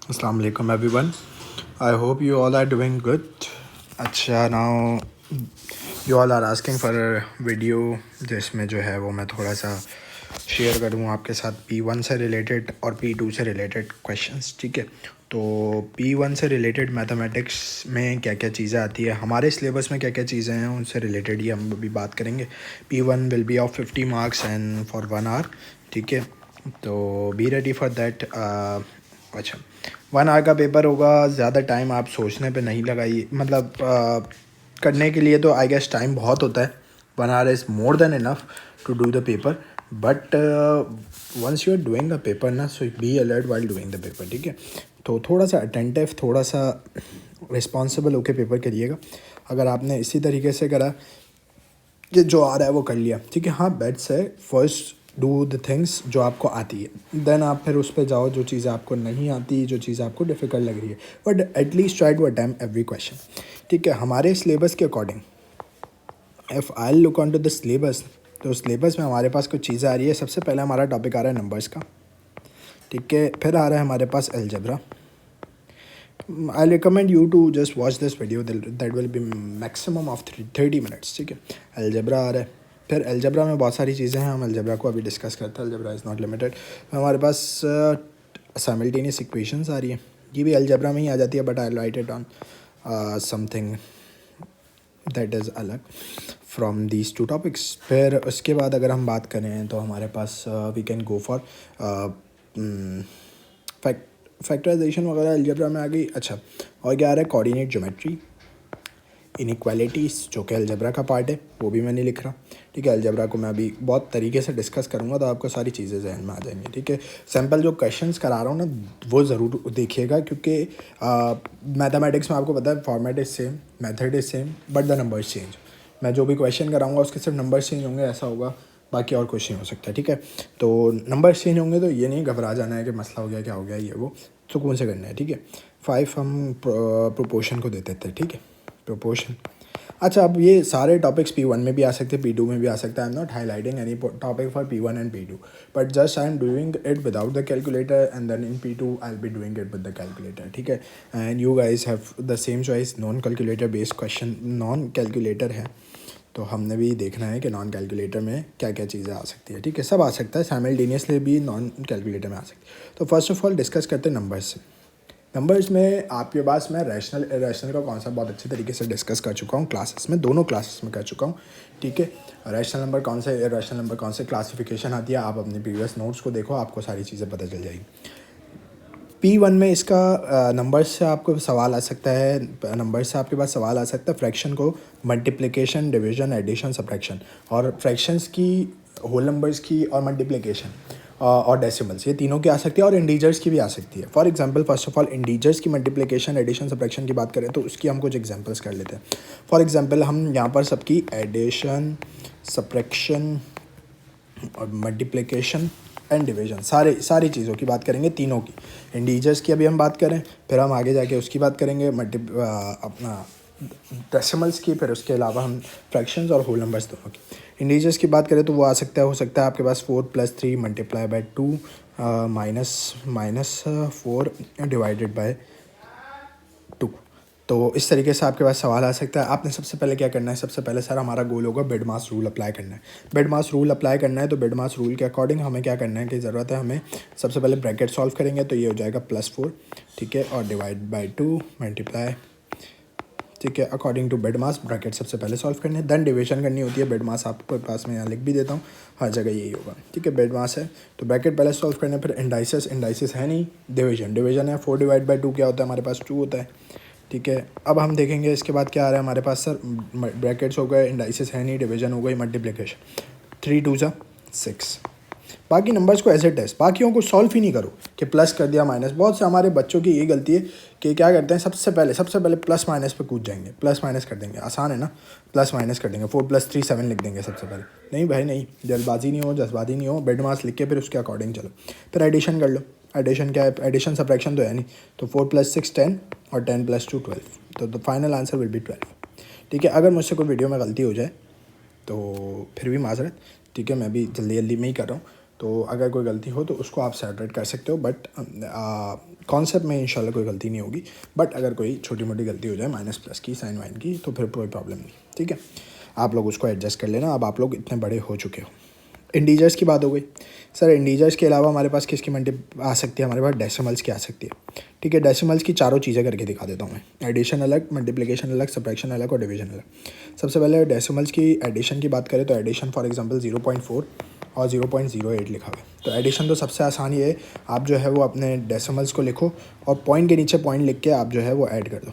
Assalamu alaikum everyone. I hope you all are doing good. अच्छा now you all are asking for a video जिसमें जो है वो मैं थोड़ा सा शेयर करूँ आपके साथ P1 से रिलेटेड और P2 से रिलेटेड क्वेश्चंस, ठीक है। तो P1 से रिलेटेड मैथमेटिक्स में क्या क्या चीज़ें आती है, हमारे सिलेबस में क्या क्या चीज़ें हैं, उनसे रिलेटेड ही हम अभी बात करेंगे। P1 will be of 50 marks and for 1 hour, ठीक है। तो बी रेडी फॉर दैट। अच्छा, 1 आवर का पेपर होगा। ज़्यादा टाइम आप सोचने पे नहीं लगाइए, मतलब करने के लिए तो आई गेस टाइम बहुत होता है। 1 hour is more than enough to do the paper, but once you are doing a paper ना, so be alert while doing the paper, ठीक है। तो थोड़ा सा अटेंटिव, थोड़ा सा रिस्पॉन्सिबल होकर पेपर करिएगा। अगर आपने इसी तरीके से करा कि जो आ रहा है वो कर लिया, ठीक है, हाँ बेट्स है। फर्स्ट डू द थिंग्स जो आपको आती है, देन आप फिर उस पर जाओ जो चीज़ें आपको नहीं आती, जो चीज़ें आपको डिफ़िकल्ट लग रही है, but at least try to attempt every question, ठीक है। हमारे सिलेबस के according if I look on to the syllabus, तो सिलेबस में हमारे पास कुछ चीज़ें आ रही है। सबसे पहले हमारा टॉपिक आ रहा है नंबर्स का, ठीक है। फिर आ रहा है हमारे पास algebra. I recommend you to just watch this video, that will be maximum of 30 minutes, ठीक है। अलजेब्रा आ रहा है। फिर अलजेब्रा में बहुत सारी चीज़ें हैं, हम अलजेब्रा को अभी डिस्कस करते हैं। Algebra is not limited. हमारे पास साइमल्टेनियस इक्वेशंस आ रही है, ये भी अलजेब्रा में ही आ जाती है, but I write it on something that is अलग फ्रॉम दीज टू टॉपिक्स। फिर उसके बाद अगर हम बात करें तो हमारे पास we can go for factorisation वगैरह अलजेब्रा में आ गई। अच्छा, और क्या आ रहा है, कोऑर्डिनेट ज्योमेट्री, इनइक्वालिटीज़, जो कि अलजेब्रा का पार्ट है, वो भी मैं नहीं लिख रहा, ठीक है। अलजेब्रा को मैं अभी बहुत तरीके से डिस्कस करूँगा, तो आपको सारी चीज़ें जहन में आ जाएंगी, ठीक है। सैम्पल जो क्वेश्चंस करा रहा हूँ ना, वो ज़रूर देखिएगा, क्योंकि मैथमेटिक्स में आपको पता है format is same, method is same, but the numbers change. मैं जो भी क्वेश्चन कराऊंगा उसके सिर्फ नंबर्स चेंज होंगे, ऐसा होगा, बाकी और कुछ नहीं हो सकता, ठीक है। तो नंबर्स चेंज होंगे तो ये नहीं घबरा जाना है कि मसला हो गया, क्या हो गया, ये वो सुकून से करना है, ठीक है। 5 हम प्रोपोर्शन को देते थे, ठीक है, प्रोपोर्शन। अच्छा, अब ये सारे टॉपिक्स P1 में भी आ सकते हैं, P2 में भी आ सकता है। I am not highlighting any topic for P1 and P2, but just I am doing it without the calculator, and then in P2 I will be doing it with the calculator, ठीक है। And you guys have the same choice, non calculator based question, non calculator है, तो हमने भी देखना है कि non calculator में क्या क्या चीज़ें आ सकती है, ठीक है। सब आ सकता है, साइमल्टेनियसली भी नॉन कैलकुलेटर में आ सकती है। तो फर्स्ट ऑफ ऑल डिस्कस करते हैं नंबर्स से। नंबर्स में आपके पास मैं रैशनल इरेशनल का कॉन्सेप्ट बहुत अच्छे तरीके से डिस्कस कर चुका हूँ क्लासेस में, दोनों क्लासेस में कर चुका हूँ, ठीक है। रैशनल नंबर कौन से, इरेशनल नंबर कौन से, क्लासिफिकेशन आती है, आप अपने प्रीवियस नोट्स को देखो, आपको सारी चीज़ें पता चल जाएगी। P1 में इसका नंबर्स से आपको सवाल आ सकता है, नंबर्स से आपके पास सवाल आ सकता है फ्रैक्शन को मल्टीप्लिकेशन, डिवीजन, एडिशन, सब्ट्रैक्शन, और फ्रैक्शंस की, होल नंबर्स की, और मल्टीप्लिकेशन और डेसिमल्स, ये तीनों की आ सकती है, और इंटीजर्स की भी आ सकती है। For example, first of all integers की मल्टीप्लिकेशन, एडिशन, सब्ट्रैक्शन की बात करें तो उसकी हम कुछ एग्जांपल्स कर लेते हैं। फॉर एग्जांपल हम यहाँ पर सबकी एडिशन, सब्ट्रैक्शन और मल्टीप्लिकेशन एंड डिवीजन, सारी चीज़ों की बात करेंगे, तीनों की। इंटीजर्स की अभी हम बात करें, फिर हम आगे जाके उसकी बात करेंगे अपना डेसिमल्स की, फिर उसके अलावा हम फ्रैक्शंस और होल नंबर्स दोनों की। इंटीजर्स की बात करें तो वो आ सकता है, हो सकता है आपके पास 4 + 3 multiply by 2 minus 4 divided by 2। तो इस तरीके से आपके पास सवाल आ सकता है। आपने सबसे पहले क्या करना है, सबसे पहले सर हमारा गोल होगा बेड मास रूल अप्लाई करना है। बेड मास रूल अप्लाई करना है, तो बेड मास रूल के अकॉर्डिंग हमें क्या करना है कि ज़रूरत है, हमें सबसे पहले ब्रैकेट सॉल्व करेंगे, तो ये हो जाएगा +4, ठीक है, और डिवाइड बाई 2 मल्टीप्लाई, ठीक है, according to BEDMAS. Bracket सबसे पहले सॉल्व करने, देन डिवीजन करनी होती है। बेड मास आपके पास में यहाँ लिख भी देता हूँ, हर जगह यही होगा, ठीक है। बेड मास है तो ब्रैकेट पहले सॉल्व करने, फिर इंडाइसिस है नहीं, डिवीजन है। 4 डिवाइड बाई 2 क्या होता है, हमारे पास 2 होता है, ठीक है। अब हम देखेंगे इसके बाद क्या आ रहा है हमारे पास, सर ब्रैकेट्स हो गए, इंडाइसिस है नहीं, डिवीजन हो गई, मल्टीप्लिकेशन, 3 2 ज़ा 6। बाकी नंबर्स को एज ए टेस्ट, बाकियों को सॉल्व ही नहीं करो कि प्लस कर दिया माइनस। बहुत से हमारे बच्चों की ये गलती है कि क्या करते हैं, सबसे पहले प्लस माइनस पे कूद जाएंगे, प्लस माइनस कर देंगे, आसान है ना, प्लस माइनस कर देंगे, 4 + 3 7 लिख देंगे सबसे पहले। नहीं भाई नहीं, जल्दबाजी नहीं हो, बेड मास लिख के फिर उसके अकॉर्डिंग चलो। फिर एडिशन कर लो। एडिशन क्या है, एडिशन सब्ट्रैक्शन तो है नहीं, तो 4 + 6 10 और 10 + 2 12, तो the final answer will be 12, ठीक है। अगर मुझसे कोई वीडियो में गलती हो जाए तो फिर भी माजरत, ठीक है, मैं भी जल्दी में ही कर रहा हूँ। तो अगर कोई गलती हो तो उसको आप सेपरेट कर सकते हो, बट कॉन्सेप्ट में इंशाल्लाह कोई गलती नहीं होगी। बट अगर कोई छोटी मोटी गलती हो जाए माइनस प्लस की, साइन वाइन की, तो फिर कोई प्रॉब्लम नहीं, ठीक है। आप लोग उसको एडजस्ट कर लेना। अब आप लोग इतने बड़े हो चुके हो। इंटीजर्स की बात हो गई। सर इंटीजर्स के अलावा हमारे पास किसकी मल्टी आ सकती है? हमारे पास डेसिमल्स की आ सकती है, ठीक है। डेसिमल्स की चारों चीज़ें करके दिखा देता हूँ मैं। एडिशन अलग, मल्टीप्लिकेशन अलग, सब्ट्रैक्शन अलग और डिवीजन अलग। सबसे पहले डेसिमल्स की एडिशन की बात करें तो एडिशन फॉर एग्जांपल 0.4 और 0.08 लिखा हुआ है। तो एडिशन तो सबसे आसान ही है, आप जो है वो अपने डेसिमल्स को लिखो और पॉइंट के नीचे पॉइंट लिख के आप जो है वो ऐड कर दो,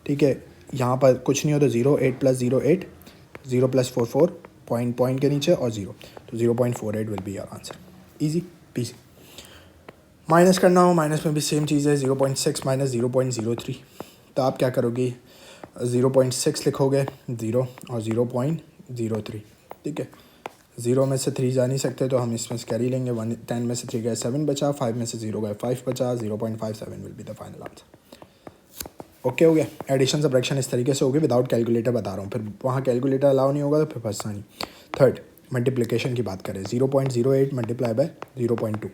ठीक है। यहाँ पर कुछ नहीं हो तो 0, 8 + 0 8, 0 + 4 4, पॉइंट के नीचे और 0, तो 0.48 will be your answer. Easy PC. Minus करना हो, माइनस में भी सेम चीज़ है, 0.6 - 0.03। तो आप क्या करोगे, 0.6 लिखोगे 0 और 0.03, ठीक है। 0 में से 3 जा नहीं सकते तो हम इसमें से कैरी लेंगे। 10 में से 3 गए 7 बचा, 5 में से 0 गए 5 बचा, 0.57 will be the final answer. Okay हो गया। एडिशन सब्ट्रैक्शन इस तरीके से होगी, विदाउट कैलकुलेटर बता रहा हूँ, फिर वहाँ कैलकुलेटर अलाउ नहीं होगा तो फिर फंसना नहीं। थर्ड, मल्टीप्लिकेशन की बात करें, 0.08 मल्टीप्लाई बाय 0.2।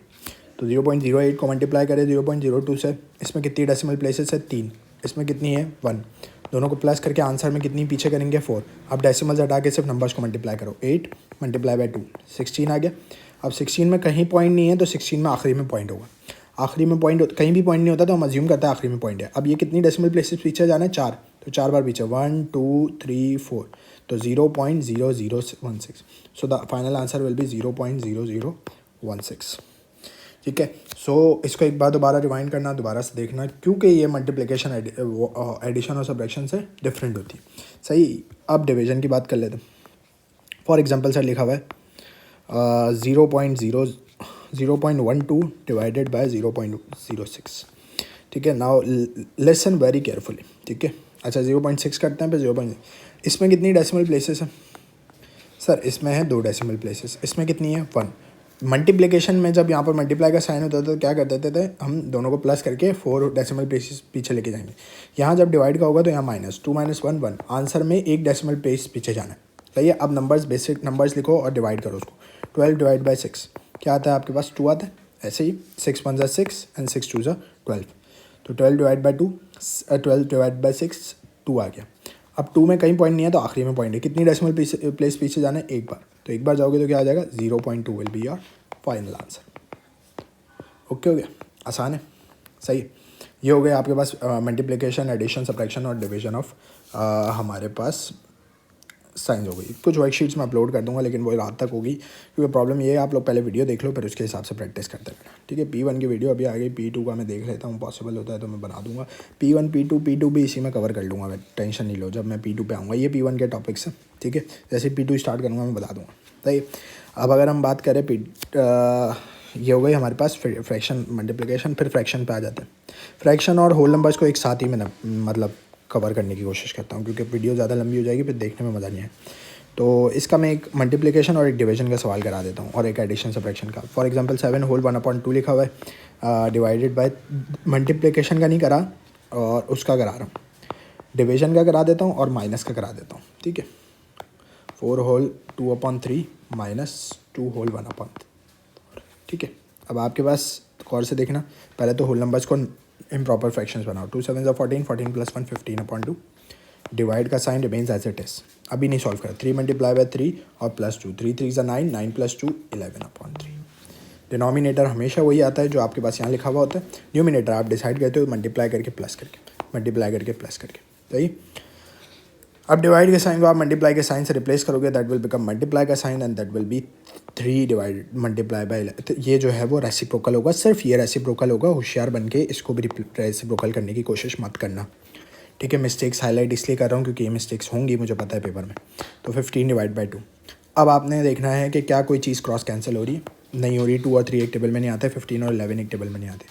तो 0.08 को मल्टीप्लाई करें 0.02 से, इसमें कितनी डेसिमल प्लेसेस है? 3। इसमें कितनी है? 1। दोनों को प्लस करके आंसर में कितनी पीछे करेंगे? 4। अब डेसिमल्स हटा के सिर्फ नंबर्स को मल्टीप्लाई करो, 8 मल्टीप्लाई बाय 2, 16 आ गया। अब 16 में कहीं पॉइंट नहीं है तो 16 में आखिरी में पॉइंट होगा। आखिरी में पॉइंट कहीं भी पॉइंट नहीं होता तो हम अज्यूम करते हैं आखिरी में पॉइंट है। अब ये कितनी डेसिमल प्लेसेस पीछे जाना है? 4, तो 4 बार पीछे, 1 2 3 4, तो 0.0016। So the final answer will be 0.0016, ठीक है। सो इसको एक बार दोबारा रिवाइंड करना, दोबारा से देखना, क्योंकि ये मल्टीप्लिकेशन एडिशन और सब्ट्रैक्शन से डिफरेंट होती है, सही। अब डिवीजन की बात कर लेते हैं। फॉर एग्जांपल सर लिखा हुआ है 0.12 डिवाइडेड बाय 0.06, ठीक है। नाउ लिसन वेरी केयरफुली, ठीक है। अच्छा 0.6 करते हैं, फिर 0. इसमें कितनी डेसिमल प्लेसेस है? सर इसमें है 2 डेसिमल प्लेसेस। इसमें कितनी है? 1। मल्टीप्लिकेशन में जब यहाँ पर मल्टीप्लाई का साइन होता था तो क्या कर देते थे हम, दोनों को प्लस करके 4 डेसिमल प्लेसेस पीछे लेके जाएंगे। यहाँ जब डिवाइड का होगा तो यहाँ -2 - 1 1, आंसर में 1 डेसिमल प्लेस पीछे जाना है, सही है। अब नंबर्स, बेसिक नंबर्स लिखो और डिवाइड करो उसको। 12 डिवाइड बाई 6 क्या आता है आपके पास? 2 आता है। ऐसे ही 6 × 1 = 6 एंड 6 × 2 = 12, तो 12 डिवाइड बाई 2, 12 डिवाइड बाई 6, 2 आ गया। अब 2 में कहीं पॉइंट नहीं है तो आखिरी में पॉइंट है। कितनी डेसिमल प्लेस पीछे जाना है? एक बार, तो एक बार जाओगे तो क्या आ जाएगा? 0.2 will be your final answer. Okay हो गया, आसान है, सही है। ये हो गया आपके पास मल्टीप्लिकेशन, एडिशन, सब्ट्रैक्शन और डिवीजन ऑफ हमारे पास साइंस हो गई। कुछ वर्कशीट्स में अपलोड कर दूंगा लेकिन वो रात तक होगी, क्योंकि प्रॉब्लम ये है आप लोग पहले वीडियो देख लो फिर उसके हिसाब से प्रैक्टिस करते रहना, ठीक है। P1 की वीडियो अभी आ गई, P2 का मैं देख लेता हूँ, पॉसिबल होता है तो मैं बना दूंगा। P1 P2 भी इसी में कवर कर लूँगा मैं, टेंशन नहीं लो। जब मैं P2 पे आऊँगा, ये P1 के टॉपिक्स हैं, ठीक है। जैसे P2 स्टार्ट करूँगा मैं बता दूँगा, सही। अब अगर हम बात करें ये हो गई हमारे पास फ्रैक्शन, मल्टीप्लिकेशन, फिर फ्रैक्शन पे आ जाते हैं। फ्रैक्शन और होल नंबर्स को एक साथ ही मैं मतलब कवर करने की कोशिश करता हूँ, क्योंकि वीडियो ज़्यादा लंबी हो जाएगी, फिर देखने में मज़ा नहीं है। तो इसका मैं एक मल्टीप्लिकेशन और एक डिवीजन का सवाल करा देता हूँ और एक एडिशन सब्ट्रैक्शन का। फॉर एग्जांपल 7 होल 1/2 लिखा हुआ है, डिवाइडेड बाय, मल्टीप्लिकेशन का नहीं करा और उसका करा रहा हूँ, डिवीजन का करा देता हूँ और माइनस का करा देता हूँ, ठीक है। 4 होल 2/3 -2 होल 1/3, ठीक है। अब आपके पास गौर से देखना, पहले तो होल नंबर्स को इम्प्रॉपर फ्रैक्शंस बनाओ। 2 7 = 14, 14 + 1 15/2, डिवाइड का sign remains as it is. अभी नहीं सॉल्व करा। 3 × 3 और +2, 3 3 = 9, 9 + 2 11/3। डिनोमिनेटर हमेशा वही आता है जो आपके पास यहाँ लिखा हुआ होता है। न्यूमिनेटर आप डिसाइड करते हो मल्टीप्लाई करके प्लस करके, मल्टीप्लाई करके प्लस करके, सही। अब डिवाइड के साइन को आप मल्टीप्लाई के साइन से रिप्लेस करोगे, दैट विल बिकम मल्टीप्लाई का sign and that will be 3 divide multiply by. तो ये जो है वो रेसिप्रोकल होगा, सिर्फ ये रेसिप्रोकल होगा। होशियार बन के इसको भी रेसिप्रोकल करने की कोशिश मत करना, ठीक है। मिस्टेक्स हाईलाइट इसलिए कर रहा हूँ क्योंकि ये मिस्टेक्स होंगी, मुझे पता है पेपर में। तो 15 डिवाइड बाई 2। अब आपने देखना है कि क्या कोई चीज़ क्रॉस कैंसिल हो रही है, नहीं हो रही। 2 और 3 एक टेबल में नहीं आते, 15 और 11 एक टेबल में नहीं आते,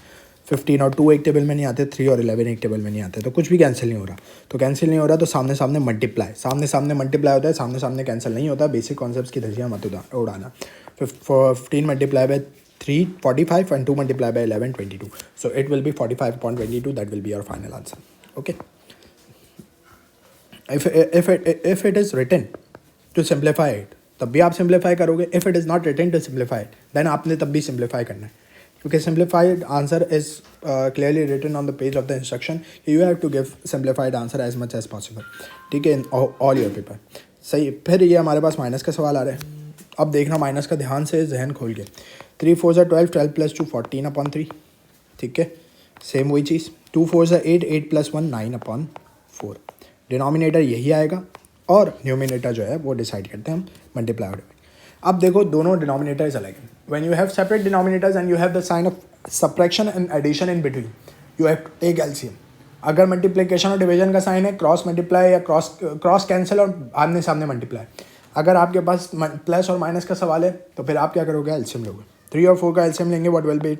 15 और 2 एक टेबल में नहीं आते, 3 और 11 एक टेबल में नहीं आते, तो कुछ भी कैंसिल नहीं हो रहा। तो कैंसिल नहीं हो रहा तो सामने सामने मल्टीप्लाई, सामने सामने मल्टीप्लाई होता है, सामने सामने कैंसिल नहीं होता। बेसिक कॉन्सेप्ट्स की धज्जियाँ मत उड़ाना। 15 multiply by 3 45 and 2 multiply by 11 22, so it will B 45/22, that will be your final answer, okay. If it is written to simplify it, तब भी आप सिंप्लीफाई करोगे. If it is not written to simplify then आपने तब भी simplify करना है, क्योंकि simplified answer is clearly written on the page of the instruction. You have to give simplified answer as much as possible. ठीक है, in all your paper. सही. फिर ये हमारे पास माइनस का सवाल आ रहा है. अब देखना माइनस का ध्यान से जहन खोल के. 3 4 12, 12 + 2 14/3. ठीक है, सेम वही चीज़. 2 4 8, 8 + 1 9/4. डिनोमिनेटर यही आएगा और न्यूमिनेटर जो है वो डिसाइड करते हैं हम मल्टीप्लाई. अब देखो दोनों डिनोमिनेटर्स अलग हैं. When you have separate denominators and you have the sign of subtraction and addition in between, you have to take LCM. अगर मल्टीप्लिकेशन और डिवीजन का साइन है, क्रॉस मल्टीप्लाई या क्रॉस कैंसिल और आमने सामने मल्टीप्लाई. अगर आपके पास प्लस और माइनस का सवाल है तो फिर आप क्या करोगे, एलसीएम लोगे. 3 और 4 का एलसीएम लेंगे, व्हाट विल बी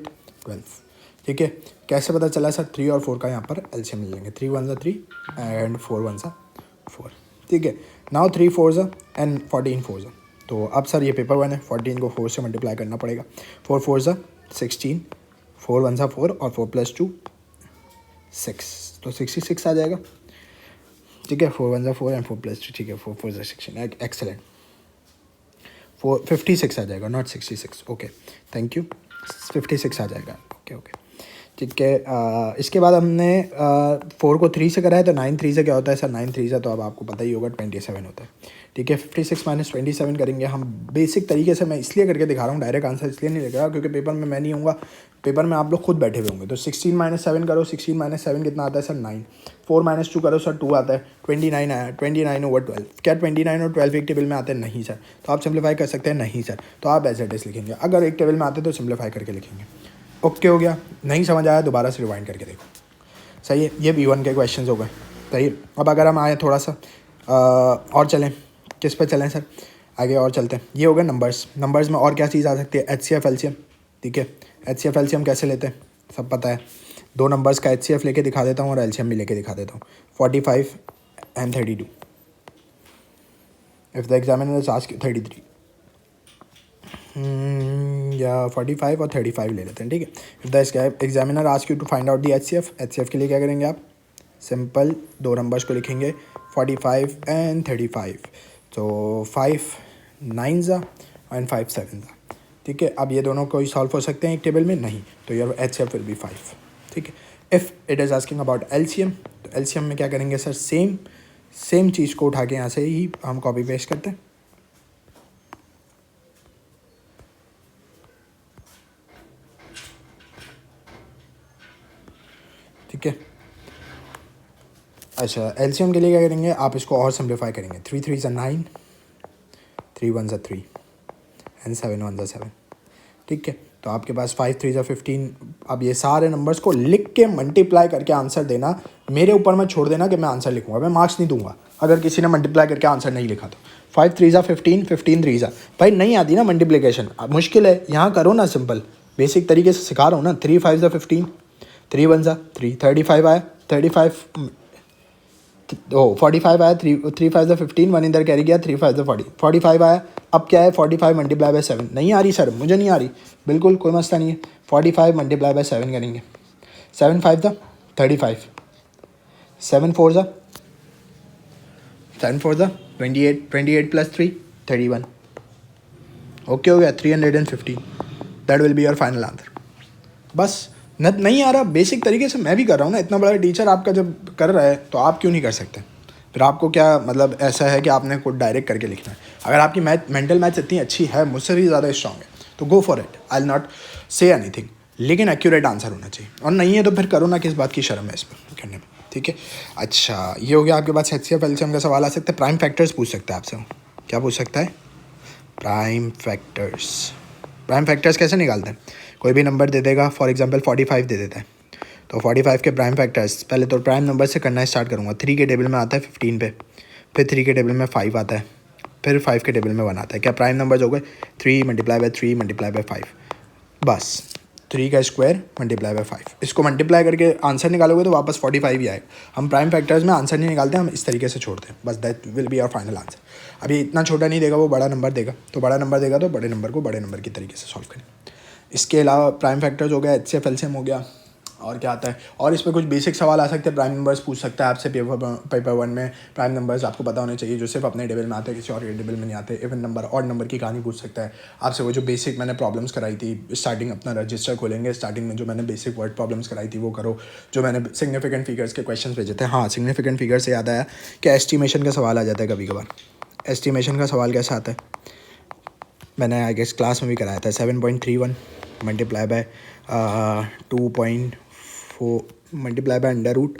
12. ठीक है, कैसे पता चला सर? 3 और 4 का यहाँ पर एलसीएम ले लेंगे. 3 1 3 एंड 4 1 4. ठीक है, नाउ 3 4 एंड 14 4. तो अब सर ये पेपर 1 है, 14 को 4 से मल्टीप्लाई करना पड़ेगा. 4 4 16, 4 1 4 और 4 + 2 6, तो 66 आ जाएगा. ठीक है, 4 1 4 एंड 4 + 2. ठीक है, 4 4 16. एक्सेलेंट. 56 आ जाएगा, नॉट 66. Okay, thank you. 56 आ जाएगा. ओके. ठीक है, इसके बाद हमने 4 को 3 से करा है, तो 9 3 से क्या होता है सर? 9 3 से तो अब आपको पता ही होगा 27 होता है. ठीक है, 56 - 27 करेंगे हम बेसिक तरीके से. मैं इसलिए करके दिखा रहा हूँ, डायरेक्ट आंसर इसलिए नहीं लिख रहा क्योंकि पेपर में मैं नहीं हूँगा, पेपर में आप लोग खुद बैठे हुए होंगे. तो 16 - 7 करो. 16 - 7 कितना आता है सर? 9. 4 - 2 करो सर, 2 आता है. 29 आया. 29/12. क्या 29 और 12 एक टेबल में आते हैं? नहीं सर. तो आप सिंप्लीफाई कर सकते हैं? नहीं सर. तो आप एज इट इज़ लिखेंगे. अगर एक टेबल में आते तो सिंप्लीफाई करके लिखेंगे. ओके हो गया. नहीं समझ आया दोबारा से रिवाइंड करके देखो. सही है, ये B1 के क्वेश्चंस हो गए. सही है. अब अगर हम आए थोड़ा सा और चलें, किस पे चलें सर? आगे और चलते हैं. ये हो गए नंबर्स. नंबर्स में और क्या चीज़ आ सकती है? HCF LCM. ठीक है, HCF LCM कैसे लेते हैं सब पता है. 2 नंबर्स का HCF लेके दिखा देता हूँ और LCM भी लेके दिखा देता हूँ. 45 and 32. If the examiner is ask 33 या 45 और 35 ले लेते हैं. ठीक है, if the examiner ask you to find out the HCF के लिए क्या करेंगे आप? सिंपल 2 नंबर्स को लिखेंगे, 45 and 35. तो 5 9s एंड 5 7s. ठीक है, अब ये दोनों कोई सॉल्व हो सकते हैं एक टेबल में? नहीं. तो योर HCF विल बी 5. ठीक है. If it is asking about LCM, तो LCM में क्या करेंगे सर? सेम चीज़ को उठा के यहाँ से ही हम कॉपी पेस्ट करते हैं. ठीक है, अच्छा LCM के लिए क्या करेंगे आप? इसको और सिंप्लीफाई करेंगे. 3 3s 9, 3 1s 3 एंड 7 1s 7. ठीक है, तो आपके पास 5 3s 15. अब ये सारे नंबर्स को लिख के मल्टीप्लाई करके आंसर देना. मेरे ऊपर मैं छोड़ देना कि मैं आंसर लिखूंगा. मैं मार्क्स नहीं दूंगा अगर किसी ने मल्टीप्लाई करके आंसर नहीं लिखा तो. 5 3s 15, 15 3s. भाई नहीं आती ना मल्टीप्लिकेशन, मुश्किल है. यहाँ करो ना, सिंपल बेसिक तरीके से सिखा रहा हूँ ना. 3 5s 15, 3 1s 3, 35 आया. 35 45 आया. 3 5s 15, 1 इधर कैरी गया. 3 5s 40, 45 आया. अब क्या है? 45 × 7. नहीं आ रही सर, मुझे नहीं आ रही. बिल्कुल कोई मसला नहीं है. 45 × 7 करेंगे. 7 5 35, 7 4 28, 28 + 3 31. ओके हो गया. 315. That will be your final answer. बस नहीं आ रहा बेसिक तरीके से मैं भी कर रहा हूँ ना. इतना बड़ा टीचर आपका जब कर रहा है तो आप क्यों नहीं कर सकते? फिर आपको क्या मतलब ऐसा है कि आपने खुद डायरेक्ट करके लिखना है? अगर आपकी मेंटल मैथ्स इतनी अच्छी है, मुझसे भी ज़्यादा स्ट्रांग है, तो go for it. I will not say anything, लेकिन एक्यूरेट आंसर होना चाहिए. और नहीं है तो फिर करो ना, किस बात की शर्म है इस पर करने में. ठीक है, अच्छा ये हो गया आपके पास HCF LCM का सवाल आ सकता है. प्राइम फैक्टर्स पूछ सकता है आपसे. क्या पूछ सकता है? Prime factors. प्राइम फैक्टर्स कैसे निकालते हैं? कोई भी नंबर दे देगा, फॉर एग्जांपल 45 दे देता है, तो 45 के प्राइम फैक्टर्स पहले तो प्राइम नंबर से करना स्टार्ट करूँगा. 3 के टेबल में आता है 15 पे, फिर 3 के टेबल में 5 आता है, फिर 5 के टेबल में 1 आता है. क्या प्राइम नंबर्स हो गए? 3 × 3 × 5. बस 3 का स्क्वायर × 5. इसको मल्टीप्लाई करके आंसर निकालोगे तो वापस 45 ही आएगा. हम प्राइम फैक्टर्स में आंसर नहीं निकालते, हम इस तरीके से छोड़ते हैं. बस that will be our final answer. अभी इतना छोटा नहीं देगा, वो बड़ा नंबर देगा, तो बड़ा नंबर देगा तो बड़े नंबर को बड़े नंबर की तरीके से सॉल्व करें. इसके अलावा प्राइम फैक्टर्स हो गया, HCF LCM हो गया. और क्या आता है, और इस पर कुछ बेसिक सवाल आ सकते हैं, प्राइम नंबर्स पूछ सकता है आपसे पेपर 1 में। प्राइम नंबर्स आपको पता होने चाहिए जो सिर्फ अपने टेबल में आते हैं, किसी और के टेबल में नहीं आते। इवन नंबर, ऑड नंबर की कहानी पूछ सकता है आपसे। वो जो बेसिक मैंने प्रॉब्लम्स कराई थी स्टार्टिंग, अपना रजिस्टर खोलेंगे, स्टार्टिंग में जो मैंने बेसिक वर्ड प्रॉब्लम्स कराई थी वो करो। जो मैंने सिग्निफिकेंट फिगर्स के क्वेश्चन भेजे थे, हाँ सिग्निफिकेंट फिगर से याद आया कि एस्टिमेशन का सवाल आ जाता है कभी कभार। एस्टिमेशन का सवाल कैसा आता है, मैंने आई गेस क्लास में भी कराया था। 7.31 multiply by 2.4 multiply by under root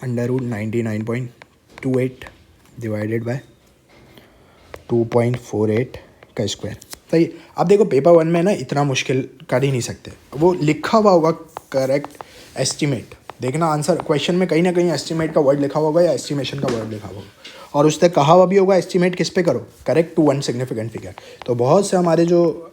99.28 divided by 2.48 का स्क्वायर। सही। अब देखो पेपर 1 में ना इतना मुश्किल कर ही नहीं सकते, वो लिखा हुआ होगा करेक्ट एस्टिमेट। देखना आंसर क्वेश्चन में कहीं ना कहीं एस्टिमेट का वर्ड लिखा हुआ होगा या एस्टिमेशन का वर्ड लिखा हुआ होगा, और उससे कहा हुआ भी होगा एस्टिमेट किस पे करो, correct to one significant figure. तो बहुत से हमारे जो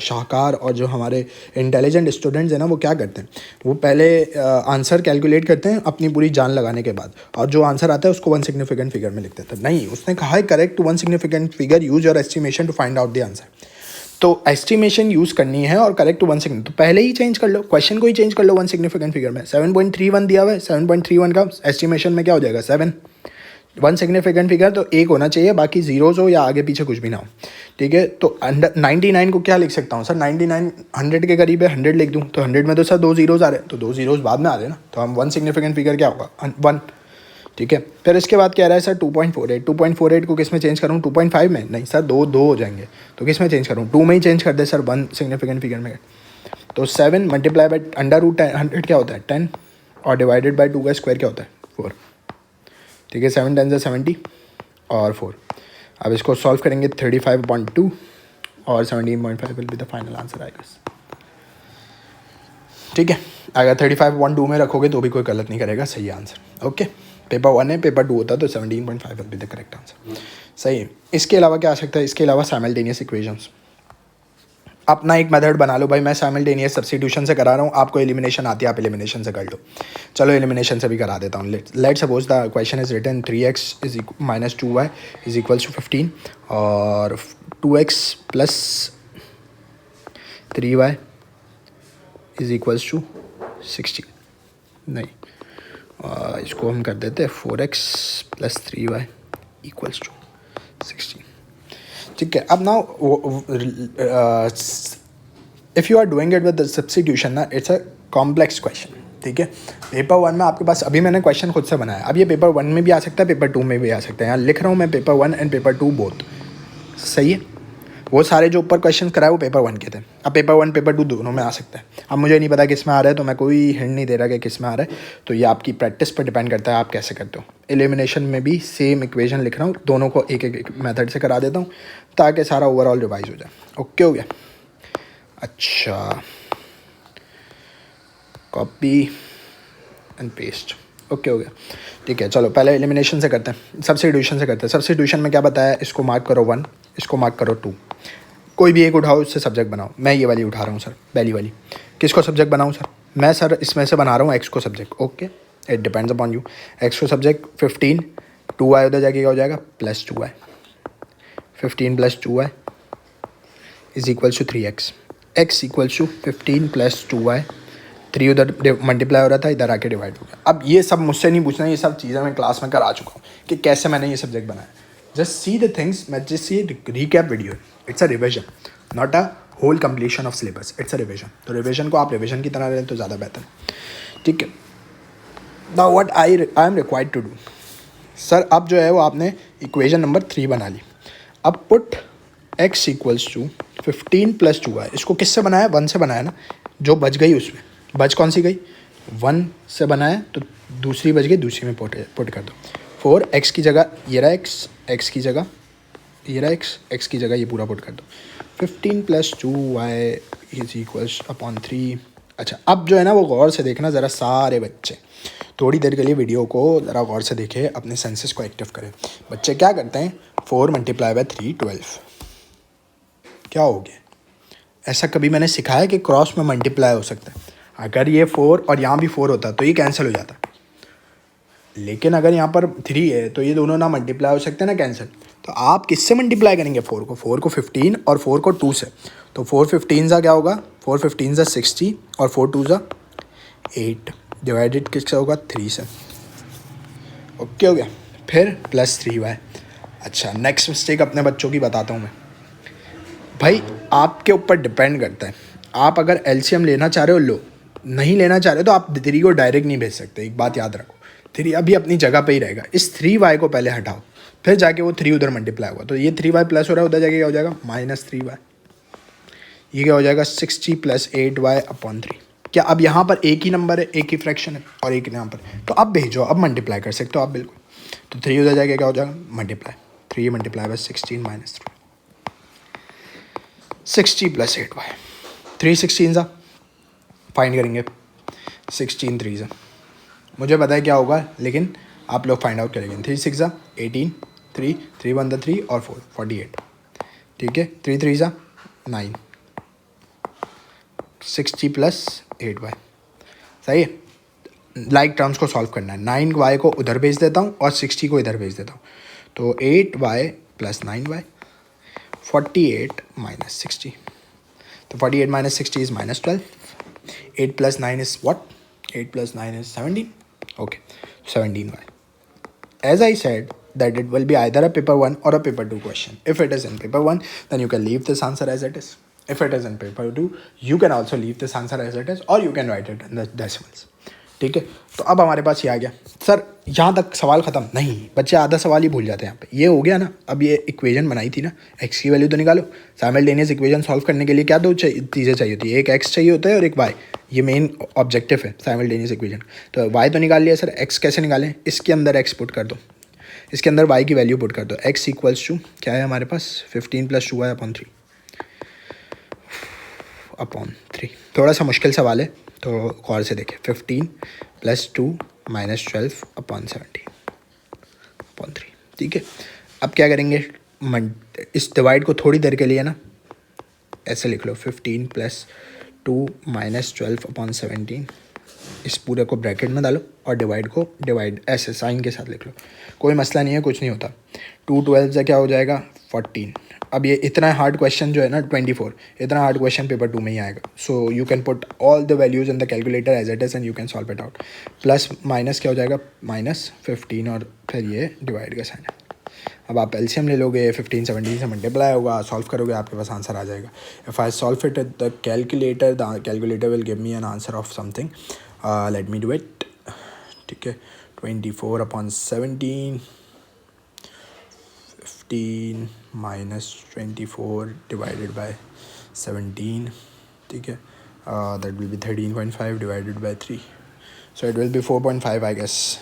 शाहकार और जो हमारे इंटेलिजेंट स्टूडेंट्स हैं ना, वो क्या करते हैं, वो पहले आंसर कैलकुलेट करते हैं अपनी पूरी जान लगाने के बाद, और जो आंसर आता है उसको वन सिग्निफिकेंट फिगर में लिख देते हैं। नहीं, उसने कहा है correct to one significant figure, use your estimation to find out the answer. तो एस्टिमेशन यूज़ करनी है और करेक्ट टू वन सिग्निफिकेंट, तो पहले ही चेंज कर लो, क्वेश्चन को ही चेंज कर लो वन सिग्निफिकेंट फिगर में। 7.31 दिया हुआ है, 7.31 का एस्टिमेशन में क्या हो जाएगा 7। वन सिग्निफिकेंट फिगर तो एक होना चाहिए, बाकी जीरोज हो या आगे पीछे कुछ भी ना हो, ठीक है। तो 99 को क्या लिख सकता हूँ सर, 99 100 के करीब है, 100 लिख दूँ तो 100 में तो सर 2 जीरोज आ रहे हैं, तो 2 जीरोज बाद में आ रहे हैं ना, तो हम वन सिग्निफिकेंट फिगर क्या होगा 1, ठीक है। फिर इसके बाद क्या रहा है सर 2.48 को किस में चेंज करूँ, 2.5 में, नहीं सर 2 हो जाएंगे, तो किस में चेंज करूँ, 2 में ही चेंज कर दे सर वन सिग्निफिकेंट फिगर में। तो 7 मल्टीप्लाई बाई अंडर रूट 100 क्या होता है 10, और डिवाइडेड बाई 2 का स्क्वायर क्या होता है 4, ठीक है। 7 10 70 और 4। अब इसको सॉल्व करेंगे 35.2 और 17.5 will be the final answer आएगा, ठीक है। अगर 35.2 में रखोगे तो भी कोई गलत नहीं करेगा, सही आंसर। ओके, पेपर 1 है, पेपर 2 होता तो 17.5 will be the correct answer, सही है। इसके अलावा क्या आ सकता है, इसके अलावा साइमल्टेनियस इक्वेशंस। अपना एक मेथड बना लो भाई, मैं साइमल्टेनियस सब्स्टिट्यूशन से करा रहा हूँ, आपको एलिमिनेशन आती है, आप एलिमिनेशन से कर लो। चलो एलिमिनेशन से भी करा देता हूँ। Let suppose the question is written 3x minus 2y is equals to 15 और 2x plus 3y is equals to 16। नहीं, इसको हम कर देते हैं 4x plus 3y equals to 16, ठीक है। अब now if you are doing it with the substitution ना, इट्स अ कॉम्प्लेक्स क्वेश्चन, ठीक है। पेपर 1 में आपके पास, अभी मैंने क्वेश्चन खुद से बनाया, अब ये पेपर 1 में भी आ सकता है, पेपर 2 में भी आ सकता है। यहाँ लिख रहा हूँ मैं पेपर 1 एंड पेपर 2 बोथ, सही है। वो सारे जो ऊपर क्वेश्चन कराए वो पेपर 1 के थे, अब पेपर 1 पेपर 2 दोनों में आ सकता है। अब मुझे नहीं पता किस में आ रहा है, तो मैं कोई हिंट नहीं दे रहा कि किस में आ रहा है, तो ये आपकी प्रैक्टिस पर डिपेंड करता है आप कैसे करते हो। एलिमिनेशन में भी सेम इक्वेशन लिख रहा हूँ, दोनों को एक एक मेथड से करा देता हूँ ताकि सारा ओवरऑल रिवाइज हो जाए। ओके हो गया, अच्छा, कॉपी एंड पेस्ट, ओके हो गया, ठीक है। चलो पहले एलिमिनेशन से करते हैं, सब्स्टिट्यूशन से करते हैं। सब्स्टिट्यूशन में क्या बताया, इसको मार्क करो 1, इसको मार्क करो 2, कोई भी एक उठाओ, उससे सब्जेक्ट बनाओ। मैं ये वाली उठा रहा हूँ सर, पहली वाली। किसको सब्जेक्ट बनाऊँ सर, मैं सर इसमें से बना रहा हूँ x को subject, okay, it depends upon you. x को सब्जेक्ट 15, 2y उधर जाके क्या हो जाएगा plus 2y, 15 plus 2y is equals to 3x, x equals to 15 plus 2y, 3 उधर मल्टीप्लाई हो रहा था, इधर आके डिवाइड हो गया। अब ये सब मुझसे नहीं पूछना, ये सब चीज़ें मैं क्लास में करा चुका हूँ कि कैसे मैंने ये सब्जेक्ट बनाया। जस्ट सी द थिंग्स, मैं just see recap video, it's a revision, not a whole completion of syllabus, it's a revision. तो रिविजन को आप रिविजन की तरह लें तो ज़्यादा बेहतर, ठीक है। Now what I am required to do, sir अब जो है वो आपने इक्वेशन नंबर 3 बना ली। अब put x equals to 15 plus 2y, इसको किससे बनाया, 1 से बनाया ना, जो बच गई उसमें, बच कौन सी गई 1 से बनाया, तो दूसरी बच गई, दूसरी में पुट कर दो। 4 x की जगह ये रहा x की जगह ये रहा x की जगह ये पूरा पुट कर दो। 15 plus 2y is equals upon 3। अच्छा, अब जो है ना वो गौर से देखना ज़रा, सारे बच्चे थोड़ी देर के लिए वीडियो को ज़रा गौर से देखें, अपने सेंसेस को एक्टिव करें। बच्चे क्या करते हैं, 4 मल्टीप्लाई बाय 3 12, क्या हो गया, ऐसा कभी मैंने सिखाया कि क्रॉस में मल्टीप्लाई हो सकता है। अगर ये 4 और यहाँ भी 4 होता तो ये कैंसिल हो जाता, लेकिन अगर यहाँ पर 3 है तो ये दोनों ना मल्टीप्लाई हो सकते हैं ना कैंसिल। तो आप किससे मल्टीप्लाई करेंगे 4 को 15 और 4 को 2 से, तो 4 15 क्या होगा, 4 15 60 और 4 2 8 डिवाइडेड किससे होगा 3 से। ओके हो गया। फिर +3y। अच्छा नेक्स्ट मिस्टेक अपने बच्चों की बताता हूँ मैं। भाई आपके ऊपर डिपेंड करता है, आप अगर एलसीएम लेना चाह रहे हो लो, नहीं लेना चाह रहे हो तो आप 3 को डायरेक्ट नहीं भेज सकते। एक बात याद रखो, 3 अभी अपनी जगह पे ही रहेगा। इस 3y को पहले हटाओ, फिर जाके वो 3 उधर मल्टीप्लाई होगा। तो ये 3y प्लस हो रहा है, उधर जाके क्या हो जाएगा -3y। ये क्या हो जाएगा 60 + 8y/3। क्या अब यहाँ पर एक ही नंबर है, एक ही फ्रैक्शन है और एक यहाँ पर, तो अब भेजो, अब मल्टीप्लाई कर सकते हो आप बिल्कुल। तो 3 उधर जाके क्या हो जाएगा मल्टीप्लाई, 3 मल्टीप्लाई बाय 16 - 3, 60 + 8y, 3 16 सा फाइंड करेंगे, 16 3 सा। मुझे पता है क्या होगा, लेकिन आप लोग फाइंड आउट करेंगे। 3 6 सा 18, 3 3 1 3 और 4 48। ठीक है, 3 3 सा 9, 60 + 8y। सही है। लाइक टर्म्स को सॉल्व करना है। 9y को उधर भेज देता हूँ और 60 को इधर भेज देता हूँ। तो 8y + 9y, 48 - 60। तो 48 - 60 is -12. 8 + 9 is what? 8 + 9 is 17. Okay, 17y. As I said that it will be either a paper 1 or a paper 2 question. If it is in paper 1, then you can leave this answer as it is. If it is in paper 2, you can also leave this answer as it is, or you can write it in the decimals. ठीक है, तो अब हमारे पास ये आ गया। Sir यहाँ तक सवाल ख़त्म? नहीं, बच्चे आधा सवाल ही भूल जाते हैं यहाँ पे। ये हो गया ना, अब ये इक्वेशन बनाई थी ना, एक्स की वैल्यू तो निकालो। साइमल्टेनियस इक्वेशन सॉल्व करने के लिए क्या दो चीज़ें चाहिए होती है, एक एक्स चाहिए होता है और एक वाई। ये मेन ऑब्जेक्टिव है साइमल्टेनियस इक्वेशन। तो वाई तो निकाल लिया सर, एक्स कैसे निकालें? इसके अंदर एक्स पुट कर दो, इसके अंदर वाई की वैल्यू पुट कर दो। एक्स इक्वल्स टू क्या है हमारे पास 15 + 2y/3। थोड़ा सा मुश्किल सवाल है तो गौर से देखें। 15 + 2 - 12/17/3। ठीक है, अब क्या करेंगे, इस डिवाइड को थोड़ी देर के लिए ना ऐसे लिख लो, 15 + 2 - 12/17। इस पूरे को ब्रैकेट में डालो और डिवाइड को डिवाइड ऐसे साइन के साथ लिख लो। कोई मसला नहीं है, कुछ नहीं होता। 2 12 से क्या हो जाएगा 14। अब ये इतना हार्ड क्वेश्चन जो है ना 24, इतना हार्ड क्वेश्चन पेपर 2 में ही आएगा। So you can put all the values in the calculator as it is and you can solve it out. Plus minus क्या हो जाएगा -15 और फिर ये डिवाइड का साइन है। अब आप एलसीएम ले लोगे, 15 17 से मल्टीप्लाई होगा, सॉल्व करोगे, आपके पास आंसर आ जाएगा। If I solve it the calculator will give me an answer of something. Let me do it. ठीक है, 24/17, 15 - 24 डिवाइडेड बाय 17। ठीक है, that will be 13.5 divided by 3, so it will be 4.5 I guess.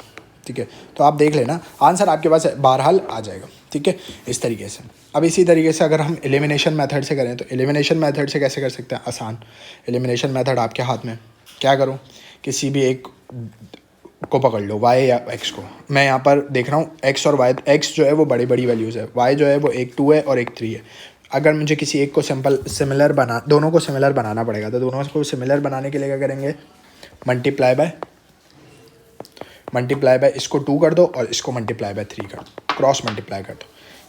ठीक है, तो आप देख लेना, आंसर आपके पास बहरहाल आ जाएगा। ठीक है, इस तरीके से। अब इसी तरीके से अगर हम एलिमिनेशन मेथड से करें तो एलिमिनेशन मेथड से कैसे कर सकते हैं? आसान। एलिमिनेशन मेथड आपके हाथ में। क्या करूं, किसी भी एक को पकड़ लो, वाई या एक्स को। मैं यहाँ पर देख रहा हूँ एक्स और वाई, एक्स जो है वो बड़ी बड़ी वैल्यूज़ है, वाई जो है वो एक 2 है और एक 3 है। अगर मुझे किसी एक को सिमिलर दोनों को सिमिलर बनाना पड़ेगा, तो दोनों को सिमिलर बनाने के लिए क्या करेंगे, मल्टीप्लाई बाय इसको 2 कर दो और इसको मल्टीप्लाई बाय 3 कर दो, क्रॉस मल्टीप्लाई कर दो।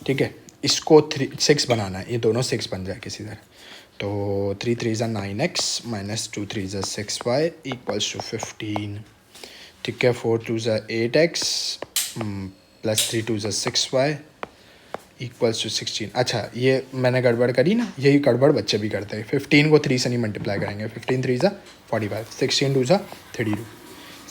ठीक है, इसको 6 बनाना है, ये दोनों 6 बन जाए किसी तरह। तो 3 3 = 9x - 2 3 = 6y = 15। ठीक है, 4 2 = 8x + 3 2 = 6y = 16। अच्छा, ये मैंने गड़बड़ करी ना, यही गड़बड़ बच्चे भी करते हैं। 15 को 3 से नहीं मल्टीप्लाई करेंगे, 15 3 = 45, 16 2 = 32।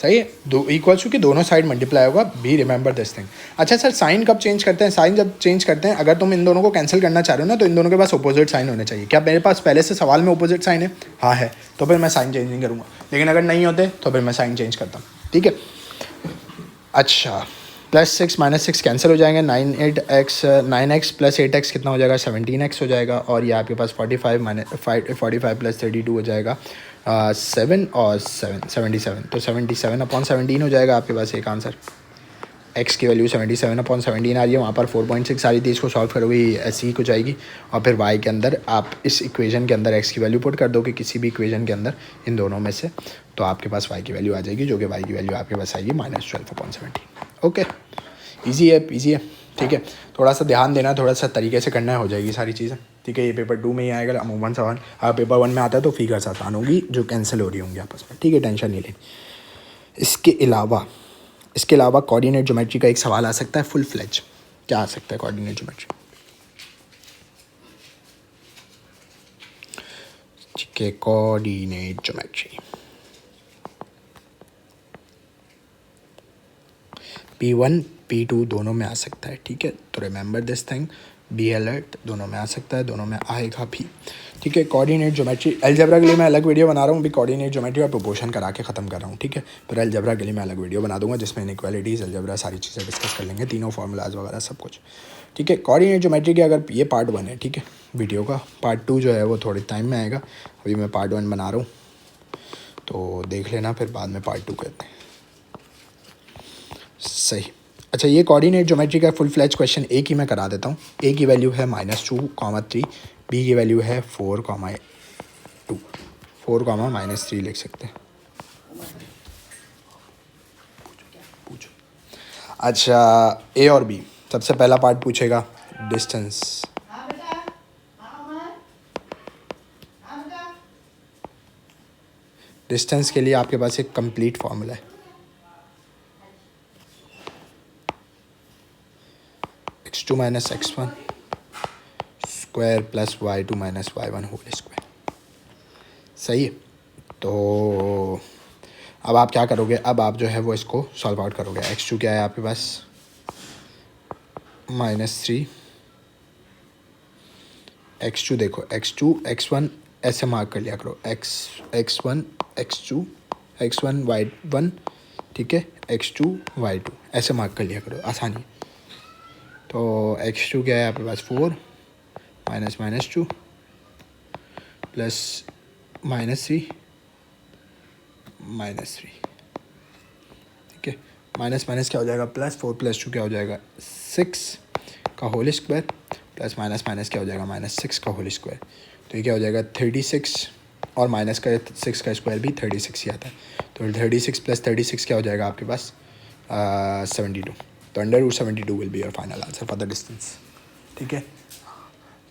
सही है, दो इक्वल्स टू कि दोनों साइड मल्टीप्लाई होगा। Be remember this thing. अच्छा सर, साइन कब चेंज करते हैं? साइन जब चेंज करते हैं, अगर तुम इन दोनों को कैंसिल करना चाह रहे हो ना, तो इन दोनों के पास अपोजिट साइन होने चाहिए। क्या मेरे पास पहले से सवाल में अपोजिट साइन है? हाँ है, तो फिर मैं साइन चेंज नहीं करूँगा। लेकिन अगर नहीं होते तो फिर मैं साइन चेंज करता हूँ। ठीक है, अच्छा, +6 - 6 कैंसिल हो जाएंगे। 9x + 8x कितना हो जाएगा? 17x हो जाएगा। और ये आपके पास 45 + 32 हो जाएगा 7 और 7 77। तो 77/17 हो जाएगा आपके पास एक आंसर। x की वैल्यू 77/17 आ रही है, वहाँ पर 4.6 आ रही थी। इसको सॉल्व करोगे ऐसी ही हो जाएगी। और फिर y के अंदर आप इस इक्वेशन के अंदर x की वैल्यू पुट कर दोगे किसी भी इक्वेशन के अंदर इन दोनों में से, तो आपके पास y की वैल्यू आ जाएगी, जो कि y की वैल्यू आपके पास आएगी -12/17। ओके, ईजी है, ईजी है। ठीक है, थोड़ा सा ध्यान देना, थोड़ा सा तरीके से करना है, हो जाएगी सारी चीज़ें। ठीक है। ठीक है, ये पेपर 2 में ही आएगा अमूमन सवाल। अगर पेपर 1 में आता है तो फिगर्स आसान होगी जो कैंसिल हो रही होंगी आपस में, ठीक है, टेंशन नहीं लेनी। इसके अलावा कोऑर्डिनेट ज्योमेट्री का एक सवाल आ सकता है फुल फ्लेज। क्या आ सकता है कोऑर्डिनेट ज्योमेट्री? ठीक है, कोऑर्डिनेट ज्योमेट्री P1 P2 दोनों में आ सकता है, ठीक है, तो remember this thing, be alert, दोनों में आ सकता है, दोनों में आएगा भी, ठीक है। कोऑर्डिनेट ज्योमेट्री अलजेब्रा के लिए मैं अलग वीडियो बना रहा हूँ, अभी कोऑर्डिनेट ज्योमेट्री और प्रोपोर्शन करा के ख़त्म कर रहा हूँ, ठीक है। फिर अलजेब्रा के लिए मैं अलग वीडियो बना दूंगा जिसमें इनइक्वालिटीज़, अलजेब्रा, सारी चीज़ें डिस्कस कर लेंगे, तीनों फार्मूलाज वगैरह सब कुछ, ठीक है। कोऑर्डिनेट ज्योमेट्री के अगर ये पार्ट 1 है, ठीक है, वीडियो का पार्ट 2 जो है वो थोड़े टाइम में आएगा, अभी मैं पार्ट 1 बना रहा हूँ, तो देख लेना, फिर बाद में पार्ट 2 करते हैं, सही। अच्छा, ये कोऑर्डिनेट ज्योमेट्री का फुल फ्लैज क्वेश्चन ए की मैं करा देता हूँ। ए की वैल्यू है -2, 3, बी की वैल्यू है 4, 4, -3 लिख सकते हैं। पूछो। अच्छा, ए और बी, सबसे पहला पार्ट पूछेगा डिस्टेंस। डिस्टेंस के लिए आपके पास एक कंप्लीट फॉर्मूला है, x2 - x1 square plus y2 - y1 whole square, सही है। तो अब आप क्या करोगे, अब आप जो है वो इसको सॉल्व आउट करोगे। x2 क्या है आपके पास, -3, x2 देखो, x2 x1 ऐसे मार्क कर लिया करो, x1 x2 x1 y1, ठीक है, x2 y2 ऐसे मार्क कर लिया करो, आसानी। तो x2 क्या है आपके पास 4 -2 प्लस -3 -3, ठीक है, माइनस माइनस क्या हो जाएगा प्लस, 4 + 2 क्या हो जाएगा 6 का whole square, plus minus minus क्या हो जाएगा -6 का होल स्क्वायर, तो ये क्या हो जाएगा 36, और माइनस का 6 का स्क्वायर भी 36 ही आता है, तो 36 + 36 क्या हो जाएगा आपके पास 72, तो √72 will be your final answer for the distance, ठीक है।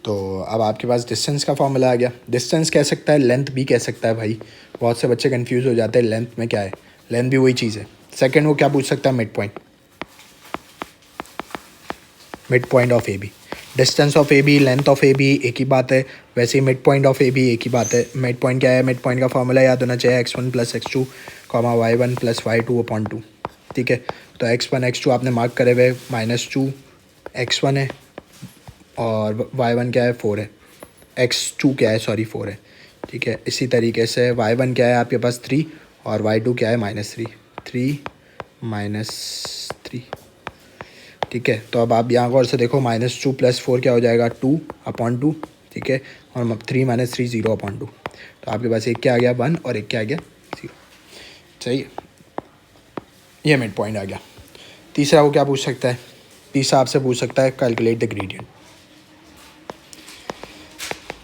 तो अब आपके पास डिस्टेंस का फॉर्मूला आ गया। डिस्टेंस कह सकता है, लेंथ भी कह सकता है भाई, बहुत से बच्चे कंफ्यूज हो जाते हैं लेंथ में क्या है, लेंथ भी वही चीज़ है। सेकंड वो क्या पूछ सकता है, midpoint of A B, distance of A B, length of A B एक ही बात है, वैसे ही midpoint of A B एक ही बात है। मिड पॉइंट क्या है, मिड पॉइंट का फॉर्मूला याद होना चाहिए x1 + x2, y1 + y2/2, ठीक है। तो x1 x2 आपने मार्क करे हुए, -2 x1 है और y1 क्या है 4 है, x2 क्या है 4 है, ठीक है। इसी तरीके से y1 क्या है आपके पास 3 और y2 क्या है -3, 3 -3, ठीक है। तो अब आप यहाँ गौर से देखो, -2 + 4 क्या हो जाएगा 2/2, ठीक है, और 3 - 3 0/2, तो आपके पास एक क्या आ गया 1 और एक क्या आ गया 0, सही है। ये मिड पॉइंट आ गया। तीसरा वो क्या पूछ सकता है, तीसरा आपसे पूछ सकता है calculate the gradient,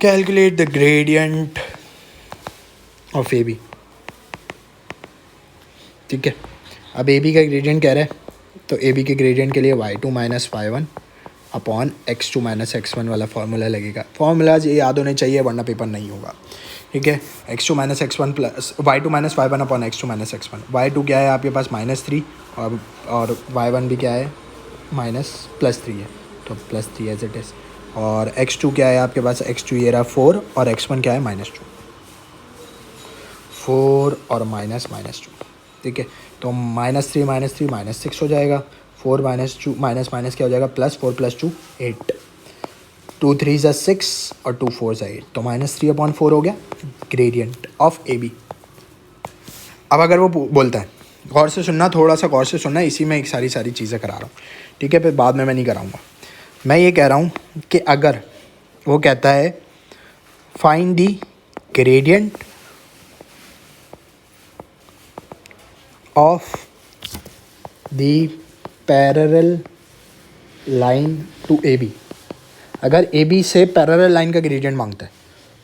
calculate the gradient of A B, ठीक है। अब ए बी का ग्रेडियंट कह रहा है, तो ए बी के ग्रेडियंट के लिए y2 - y1 upon x2 - x1 वाला फार्मूला लगेगा। फार्मूलाज ये याद होने चाहिए वरना पेपर नहीं होगा, ठीक है। x2 - x1 plus y2 - y1 upon x2 - x1, y2 क्या है आपके पास -3 और y1 भी क्या है +3 है, तो +3 एज इट इज़, और x2 क्या है आपके पास, x2 ये रहा 4 और x1 क्या है -2, 4 और -2, ठीक है। तो -3 - 3 -6 हो जाएगा, 4 - 2 माइनस क्या हो जाएगा +4 + 2 8, 2 3 6 और 2 4 8, तो -3/4 हो गया ग्रेडियंट ऑफ ए बी। अब अगर वो बोलता है, गौर से सुनना, थोड़ा सा गौर से सुनना, इसी में एक सारी चीज़ें करा रहा हूँ, ठीक है, फिर बाद में मैं नहीं कराऊँगा। मैं ये कह रहा हूँ कि अगर वो कहता है find the gradient of the parallel line to A B, अगर ए बी से पैरेलल लाइन का ग्रेडियंट मांगता है,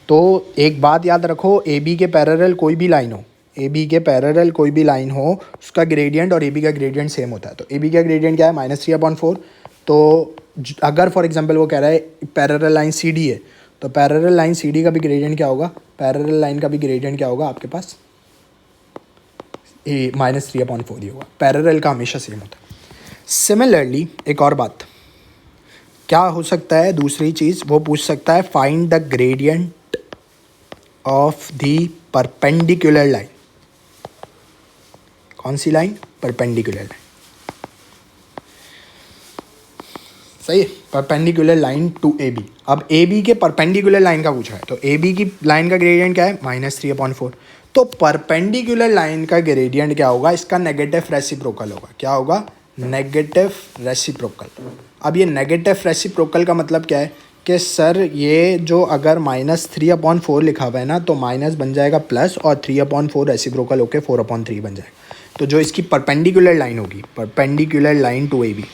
तो एक बात याद रखो, ए बी के पैरेलल कोई भी लाइन हो, ए बी के पैरेलल कोई भी लाइन हो, उसका ग्रेडियंट और ए बी का ग्रेडियंट सेम होता है। तो ए बी का ग्रेडियंट क्या है -3/4, तो अगर फॉर एग्जांपल वो कह रहा है पैरेलल लाइन सी डी है, तो पैरेलल लाइन सी डी का भी ग्रेडियंट क्या होगा, पैरेलल लाइन का भी ग्रेडियंट क्या होगा आपके पास, ए -3/4 ही होगा। पैरेलल का हमेशा सेम होता है। सिमिलरली एक और बात क्या हो सकता है, दूसरी चीज़ वो पूछ सकता है find the gradient of the perpendicular line. कौन सी लाइन, परपेंडिकुलर लाइन, सही है, perpendicular line to A B. अब ए बी के परपेंडिकुलर लाइन का पूछा है, तो ए बी की लाइन का ग्रेडियंट क्या है, -3/4। तो परपेंडिकुलर लाइन का ग्रेडियंट क्या होगा, इसका नेगेटिव रेसिप्रोकल होगा। क्या होगा, नेगेटिव रेसिप्रोकल। अब ये नेगेटिव रेसिप्रोकल का मतलब क्या है कि सर ये जो अगर -3/4 लिखा हुआ है ना, तो माइनस बन जाएगा प्लस, और 3/4 रेसिप्रोकल होकर 4/3 बन जाएगा। तो जो इसकी परपेंडिकुलर लाइन होगी, perpendicular line to A B,